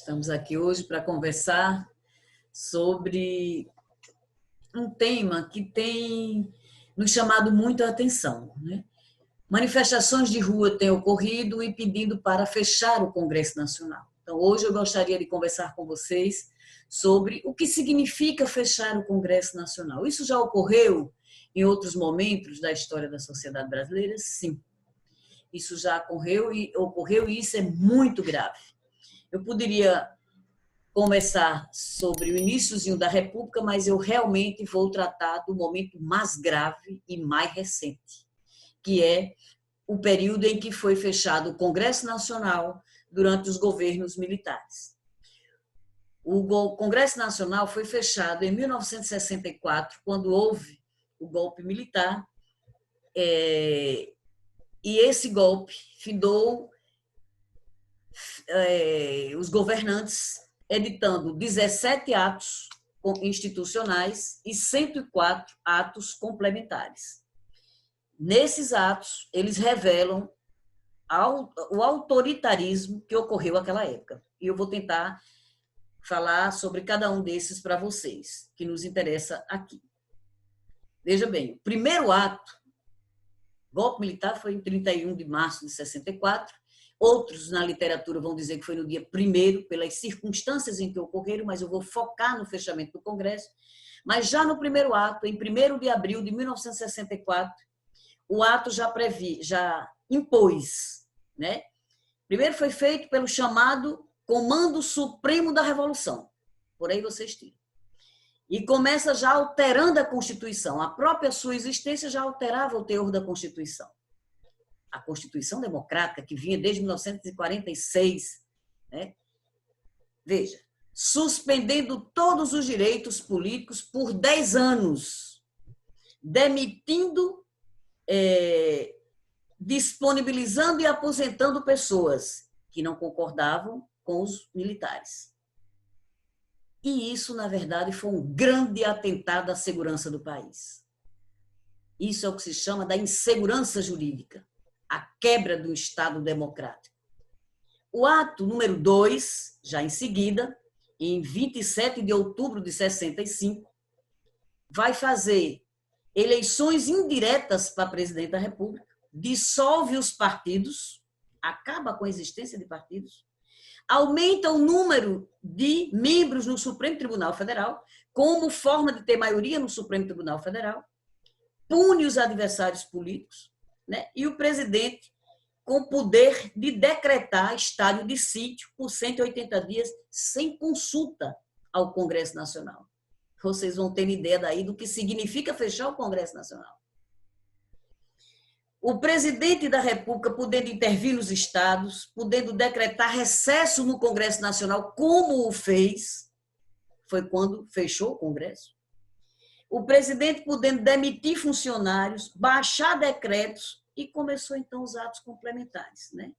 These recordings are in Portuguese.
Estamos aqui hoje para conversar sobre um tema que tem nos chamado muito a atenção, né? Manifestações de rua têm ocorrido e pedindo para fechar o Congresso Nacional. Então, hoje eu gostaria de conversar com vocês sobre o que significa fechar o Congresso Nacional. Isso já ocorreu em outros momentos da história da sociedade brasileira? Sim. Isso já ocorreu e isso é muito grave. Eu poderia conversar sobre o iníciozinho da República, mas eu realmente vou tratar do momento mais grave e mais recente, que é o período em que foi fechado o Congresso Nacional durante os governos militares. O Congresso Nacional foi fechado em 1964, quando houve o golpe militar, e esse golpe findou os governantes editando 17 atos institucionais e 104 atos complementares. Nesses atos, eles revelam o autoritarismo que ocorreu naquela época. E eu vou tentar falar sobre cada um desses para vocês, que nos interessa aqui. Veja bem, o primeiro ato, golpe militar, foi em 31 de março de 64. Outros na literatura vão dizer que foi no dia 1º, pelas circunstâncias em que ocorreram, mas eu vou focar no fechamento do Congresso. Mas já no primeiro ato, em 1º de abril de 1964, o ato já impôs, né? Primeiro foi feito pelo chamado Comando Supremo da Revolução. Por aí vocês tiram. E começa já alterando a Constituição. A própria sua existência já alterava o teor da Constituição. A Constituição Democrática, que vinha desde 1946, né? Veja, suspendendo todos os direitos políticos por 10 anos, demitindo, disponibilizando e aposentando pessoas que não concordavam com os militares. E isso, na verdade, foi um grande atentado à segurança do país. Isso é o que se chama da insegurança jurídica, a quebra do Estado democrático. O ato número 2, já em seguida, em 27 de outubro de 65, vai fazer eleições indiretas para presidente da República, dissolve os partidos, acaba com a existência de partidos, aumenta o número de membros no Supremo Tribunal Federal, como forma de ter maioria no Supremo Tribunal Federal, pune os adversários políticos, né? E o presidente com poder de decretar estado de sítio por 180 dias, sem consulta ao Congresso Nacional. Vocês vão ter uma ideia daí do que significa fechar o Congresso Nacional. O presidente da República podendo intervir nos estados, podendo decretar recesso no Congresso Nacional, como o fez, foi quando fechou o Congresso. O presidente podendo demitir funcionários, baixar decretos, e começou então os atos complementares, né?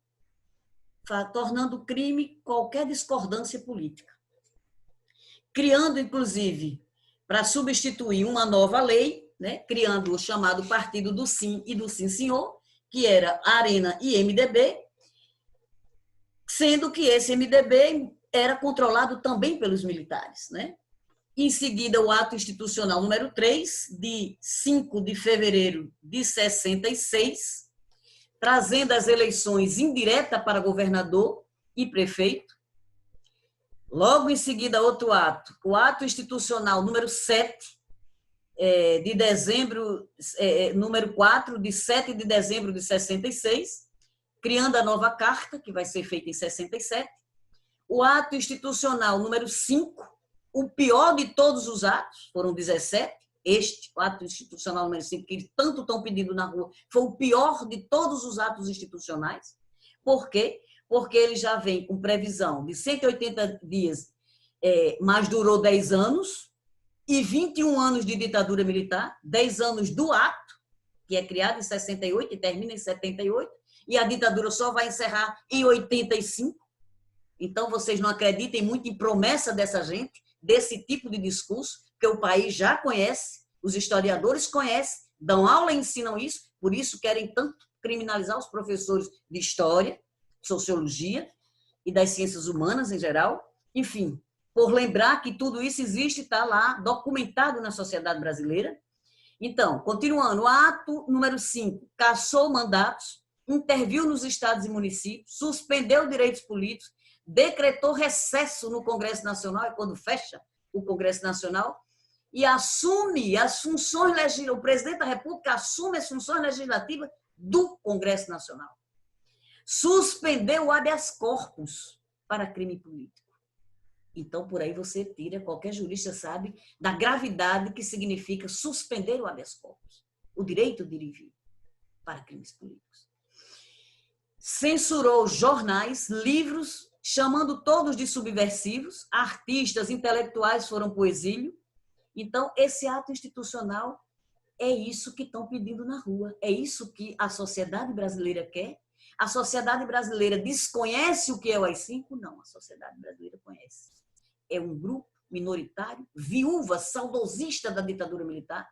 Tornando crime qualquer discordância política. Criando, inclusive, para substituir uma nova lei, né, criando o chamado Partido do Sim e do Sim Senhor, que era Arena e MDB, sendo que esse MDB era controlado também pelos militares, né? Em seguida, o ato institucional número 3, de 5 de fevereiro de 66, trazendo as eleições indiretas para governador e prefeito. Logo em seguida, outro ato, o ato institucional número 7, de dezembro, número 4, de 7 de dezembro de 66, criando a nova carta, que vai ser feita em 67. O ato institucional número 5, o pior de todos os atos, foram 17, este, o ato institucional número 5, que tanto estão pedindo na rua, foi o pior de todos os atos institucionais. Por quê? Porque ele já vem com previsão de 180 dias, mas durou 10 anos, e 21 anos de ditadura militar, 10 anos do ato, que é criado em 68 e termina em 78, e a ditadura só vai encerrar em 85. Então, vocês não acreditem muito em promessa dessa gente, desse tipo de discurso, que o país já conhece, os historiadores conhecem, dão aula e ensinam isso, por isso querem tanto criminalizar os professores de história, sociologia e das ciências humanas em geral, enfim, por lembrar que tudo isso existe, está lá documentado na sociedade brasileira. Então, continuando, o ato número 5, cassou mandatos, interviu nos estados e municípios, suspendeu direitos políticos, decretou recesso no Congresso Nacional, é quando fecha o Congresso Nacional, e assume as funções legislativas, o presidente da República assume as funções legislativas do Congresso Nacional. Suspendeu o habeas corpus para crime político. Então, por aí você tira, qualquer jurista sabe, da gravidade que significa suspender o habeas corpus, o direito de ir e vir para crimes políticos. Censurou jornais, livros, chamando todos de subversivos, artistas, intelectuais foram para o exílio. Então, esse ato institucional é isso que estão pedindo na rua, é isso que a sociedade brasileira quer. A sociedade brasileira desconhece o que é o AI-5? Não, a sociedade brasileira conhece. É um grupo minoritário, viúva, saudosista da ditadura militar,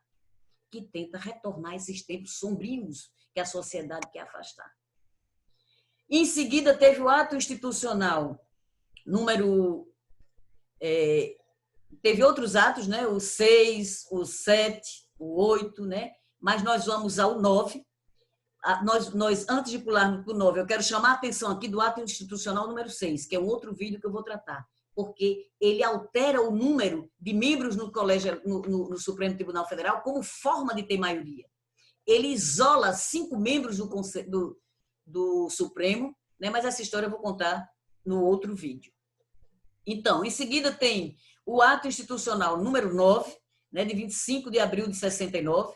que tenta retornar esses tempos sombrios que a sociedade quer afastar. Em seguida, teve o ato institucional número... teve outros atos, né? O 6, o 7, o 8, né? Mas nós vamos ao 9. Nós, antes de pularmos para o 9, eu quero chamar a atenção aqui do ato institucional número 6, que é um outro vídeo que eu vou tratar, porque ele altera o número de membros no colégio, no Supremo Tribunal Federal como forma de ter maioria. Ele isola 5 membros do Supremo, né? Mas essa história eu vou contar no outro vídeo. Então, em seguida tem o ato institucional número 9, né, de 25 de abril de 69,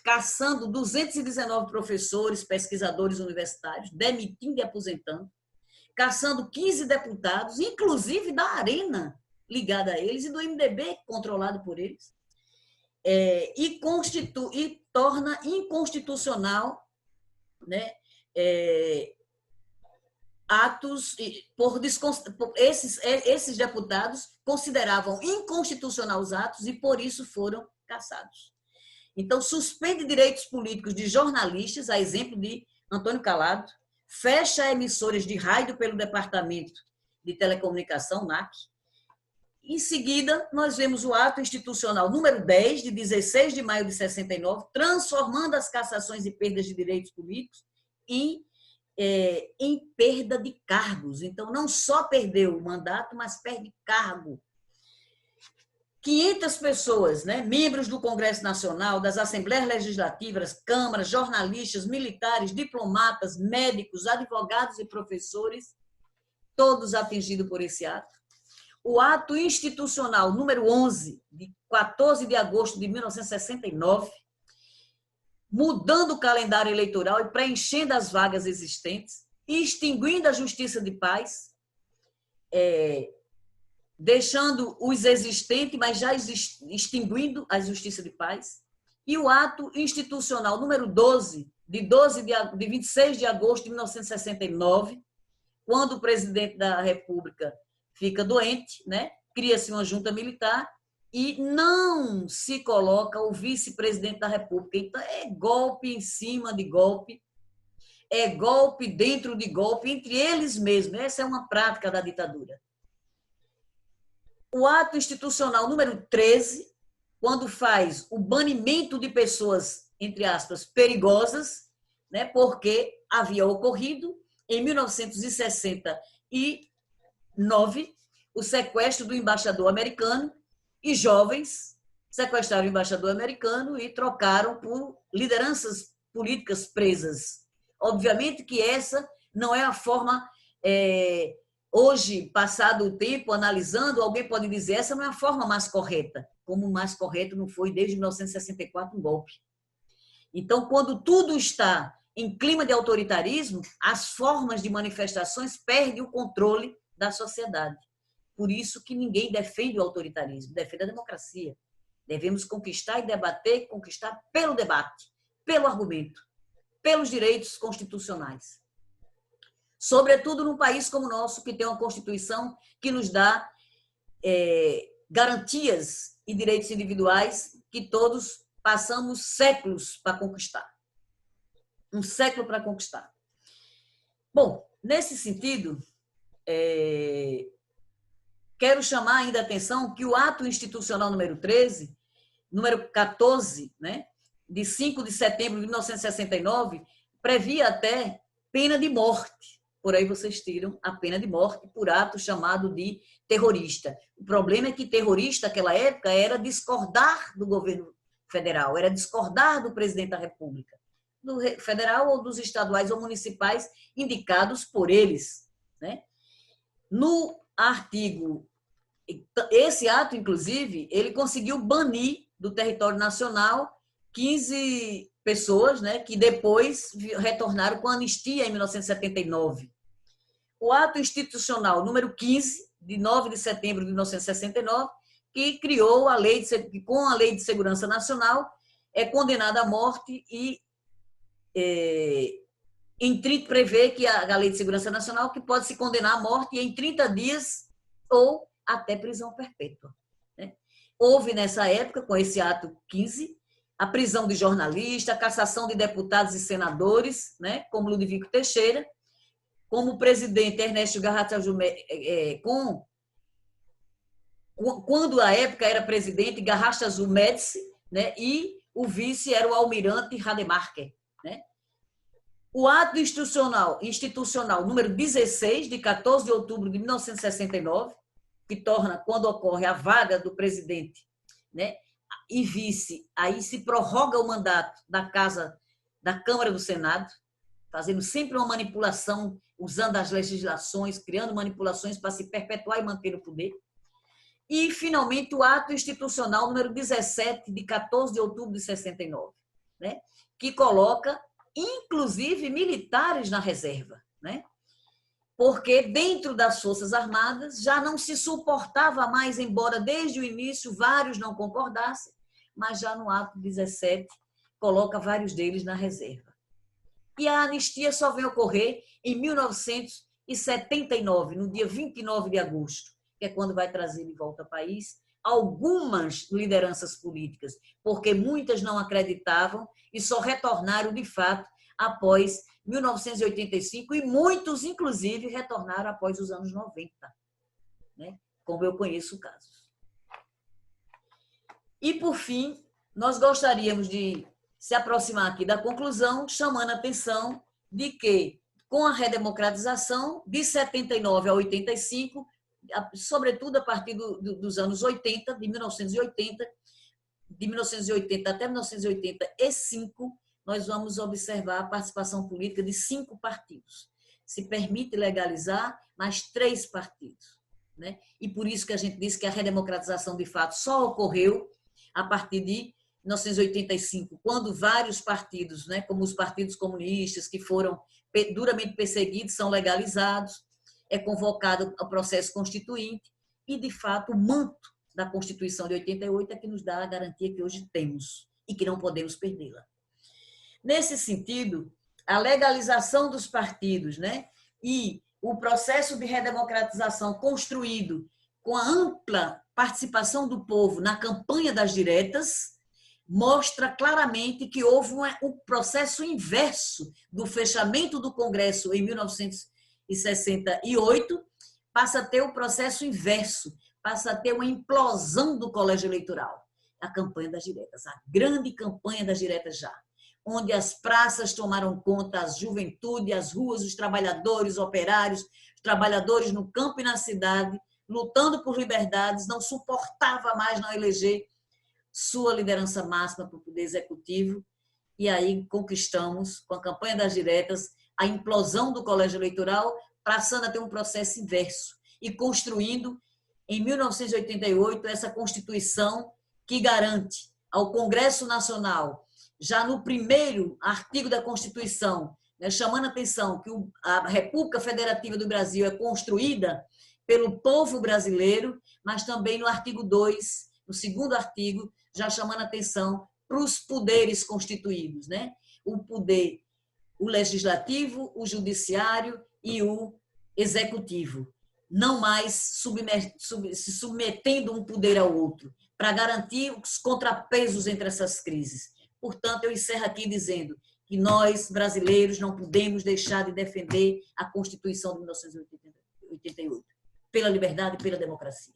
cassando 219 professores, pesquisadores universitários, demitindo e aposentando, cassando 15 deputados, inclusive da Arena, ligada a eles, e do MDB, controlado por eles, e torna inconstitucional, né, atos, esses deputados consideravam inconstitucional os atos e, por isso, foram cassados. Então, suspende direitos políticos de jornalistas, a exemplo de Antônio Calado, fecha emissoras de rádio pelo Departamento de Telecomunicação, NAC. Em seguida, nós vemos o ato institucional número 10, de 16 de maio de 69, transformando as cassações e perdas de direitos políticos em perda de cargos. Então, não só perdeu o mandato, mas perde cargo. 500 pessoas, né, membros do Congresso Nacional, das Assembleias Legislativas, câmaras, jornalistas, militares, diplomatas, médicos, advogados e professores, todos atingidos por esse ato. O ato institucional número 11, de 14 de agosto de 1969, mudando o calendário eleitoral e preenchendo as vagas existentes, extinguindo a Justiça de Paz, deixando os existentes, mas já extinguindo a Justiça de Paz, e o ato institucional número 12, de 26 de agosto de 1969, quando o presidente da República fica doente, né? Cria-se uma junta militar e não se coloca o vice-presidente da República. Então, é golpe em cima de golpe, é golpe dentro de golpe, entre eles mesmos. Essa é uma prática da ditadura. O ato institucional número 13, quando faz o banimento de pessoas, entre aspas, perigosas, né, porque havia ocorrido, em 1969, o sequestro do embaixador americano, e jovens sequestraram o embaixador americano e trocaram por lideranças políticas presas. Obviamente que essa não é a forma... Hoje, passado o tempo, analisando, alguém pode dizer essa não é a forma mais correta, como o mais correto não foi desde 1964 um golpe. Então, quando tudo está em clima de autoritarismo, as formas de manifestações perdem o controle da sociedade. Por isso que ninguém defende o autoritarismo, defende a democracia. Devemos conquistar e debater, conquistar pelo debate, pelo argumento, pelos direitos constitucionais. Sobretudo num país como o nosso, que tem uma Constituição que nos dá garantias e direitos individuais que todos passamos séculos para conquistar. Um século para conquistar. Bom, nesse sentido, quero chamar ainda a atenção que o ato institucional número 13, número 14, né, de 5 de setembro de 1969, previa até pena de morte. Por aí vocês tiram a pena de morte por ato chamado de terrorista. O problema é que terrorista, naquela época, era discordar do governo federal, era discordar do presidente da República, do federal ou dos estaduais ou municipais indicados por eles, né? No artigo, esse ato, inclusive, ele conseguiu banir do território nacional 15 pessoas, né, que depois retornaram com a anistia em 1979. O ato institucional número 15, de 9 de setembro de 1969, que criou a lei que com a Lei de Segurança Nacional é condenada à morte e prevê que a Lei de Segurança Nacional que pode se condenar à morte em 30 dias ou até prisão perpétua, né? Houve nessa época, com esse ato 15, a prisão de jornalistas, a cassação de deputados e senadores, né, como Ludovico Teixeira, como o presidente Ernesto Garrastazu quando a época era presidente Garrastazu Médici, né, e o vice era o almirante Rademacher, né? O ato institucional número 16, de 14 de outubro de 1969, que torna, quando ocorre a vaga do presidente, né, e vice, aí se prorroga o mandato da Câmara do Senado, fazendo sempre uma manipulação, usando as legislações, criando manipulações para se perpetuar e manter o poder. E, finalmente, o ato institucional número 17, de 14 de outubro de 69, né, que coloca, inclusive, militares na reserva, né? Porque dentro das Forças Armadas já não se suportava mais, embora desde o início vários não concordassem, mas já no ato 17 coloca vários deles na reserva. E a anistia só vem ocorrer em 1979, no dia 29 de agosto, que é quando vai trazer de volta ao país algumas lideranças políticas, porque muitas não acreditavam e só retornaram, de fato, após 1985, e muitos, inclusive, retornaram após os anos 90, né? Como eu conheço casos. E, por fim, nós gostaríamos de se aproximar aqui da conclusão, chamando a atenção de que, com a redemocratização, de 79 a 85, sobretudo a partir dos anos 80, de 1980 até 1985, nós vamos observar a participação política de 5 partidos. Se permite legalizar mais 3 partidos, né? E por isso que a gente diz que a redemocratização, de fato, só ocorreu a partir de 1985, quando vários partidos, né, como os partidos comunistas, que foram duramente perseguidos, são legalizados, é convocado o processo constituinte e, de fato, o manto da Constituição de 88 é que nos dá a garantia que hoje temos e que não podemos perdê-la. Nesse sentido, a legalização dos partidos, né, e o processo de redemocratização construído com a ampla participação do povo na campanha das diretas mostra claramente que houve um processo inverso do fechamento do Congresso em 1968, passa a ter o processo inverso, passa a ter uma implosão do colégio eleitoral, a campanha das diretas, a grande campanha das diretas já, onde as praças tomaram conta, as juventude, as ruas, os trabalhadores, operários, os trabalhadores no campo e na cidade, lutando por liberdades, não suportava mais não eleger sua liderança máxima para o poder executivo, e aí conquistamos, com a campanha das diretas, a implosão do colégio eleitoral, passando a ter um processo inverso e construindo, em 1988, essa Constituição que garante ao Congresso Nacional, já no primeiro artigo da Constituição, né, chamando a atenção que a República Federativa do Brasil é construída pelo povo brasileiro, mas também no artigo 2, no segundo artigo, já chamando a atenção para os poderes constituídos, né? O poder, o legislativo, o judiciário e o executivo, não mais se submetendo um poder ao outro, para garantir os contrapesos entre essas crises. Portanto, eu encerro aqui dizendo que nós, brasileiros, não podemos deixar de defender a Constituição de 1988. pela liberdade e pela democracia.